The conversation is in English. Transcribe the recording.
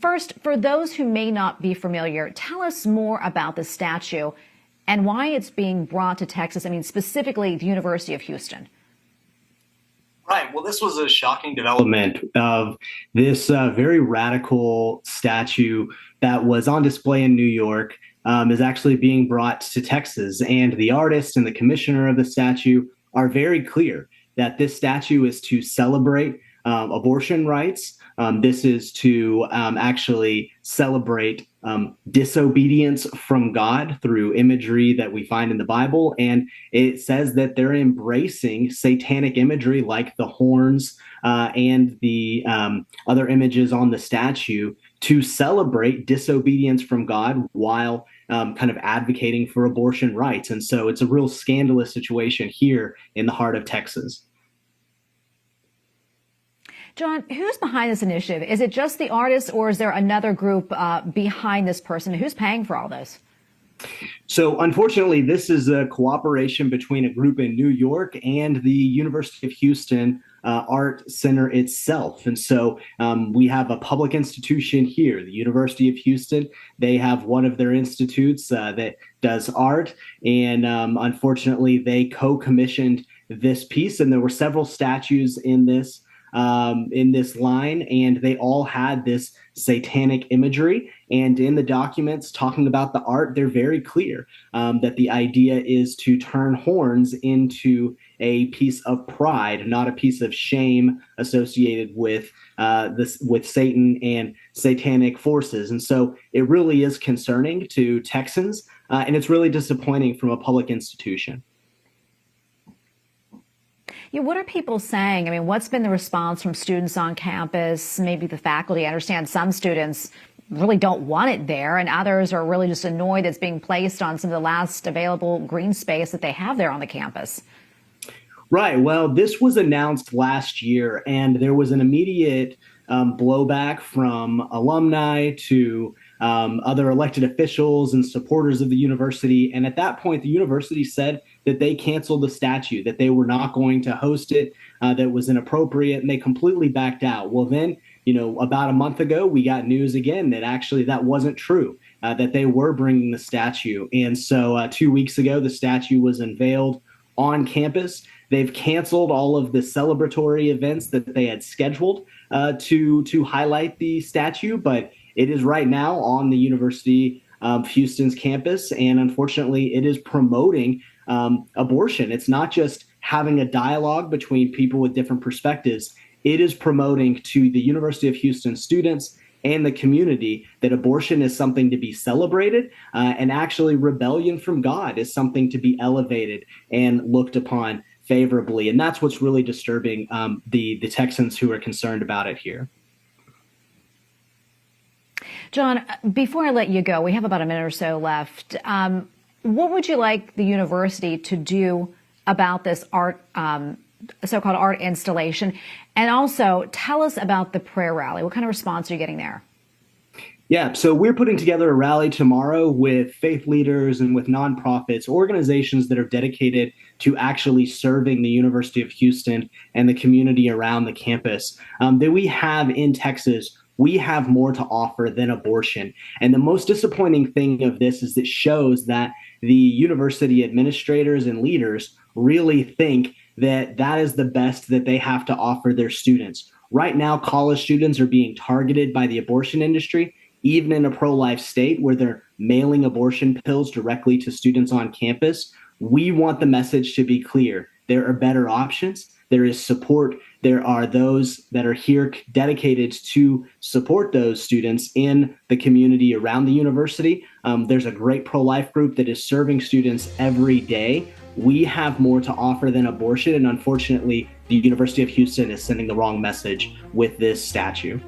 First, for those who may not be familiar, tell us more about the statue and why it's being brought to Texas. I mean, specifically the University of Houston. Right. Well, this was a shocking development of this very radical statue that was on display in New York, is actually being brought to Texas. And the artist and the commissioner of the statue are very clear that this statue is to celebrate abortion rights. This is to actually celebrate disobedience from God through imagery that we find in the Bible. And it says that they're embracing satanic imagery like the horns and the other images on the statue to celebrate disobedience from God while kind of advocating for abortion rights. And so it's a real scandalous situation here in the heart of Texas. John, who's behind this initiative? Is it just the artists, or is there another group behind this person? Who's paying for all this? So unfortunately, this is a cooperation between a group in New York and the University of Houston Art Center itself. And so we have a public institution here, the University of Houston. They have one of their institutes that does art. And unfortunately, they co-commissioned this piece. And there were several statues in this line, and they all had this satanic imagery. And in the documents talking about the art, they're very clear that the idea is to turn horns into a piece of pride, not a piece of shame associated with with Satan and satanic forces. And so it really is concerning to Texans, and it's really disappointing from a public institution. Yeah, what are people saying? I mean, what's been the response from students on campus, maybe the faculty? I understand some students really don't want it there, and others are really just annoyed it's being placed on some of the last available green space that they have there on the campus. Right. Well, this was announced last year, and there was an immediate blowback from alumni to other elected officials and supporters of the university. And at that point, the university said that they canceled the statue, that they were not going to host it, that it was inappropriate, and they completely backed out. Well, then, about a month ago, we got news again that actually that wasn't true, that they were bringing the statue. And so 2 weeks ago, the statue was unveiled on campus. They've canceled all of the celebratory events that they had scheduled to highlight the statue, but it is right now on the University of Houston's campus, and unfortunately, it is promoting abortion. It's not just having a dialogue between people with different perspectives. It is promoting to the University of Houston students and the community that abortion is something to be celebrated, and actually rebellion from God is something to be elevated and looked upon favorably. And that's what's really disturbing the Texans who are concerned about it here. John, before I let you go, we have about a minute or so left. What would you like the university to do about this art, so-called art installation? And also tell us about the prayer rally. What kind of response are you getting there? Yeah, so we're putting together a rally tomorrow with faith leaders and with nonprofits, organizations that are dedicated to actually serving the University of Houston and the community around the campus that we have in Texas. We have more to offer than abortion. And the most disappointing thing of this is it shows that the university administrators and leaders really think that that is the best that they have to offer their students. Right now, college students are being targeted by the abortion industry, even in a pro-life state where they're mailing abortion pills directly to students on campus. We want the message to be clear. There are better options. There is support. There are those that are here dedicated to support those students in the community around the university. There's a great pro-life group that is serving students every day. We have more to offer than abortion, and unfortunately, the University of Houston is sending the wrong message with this statue.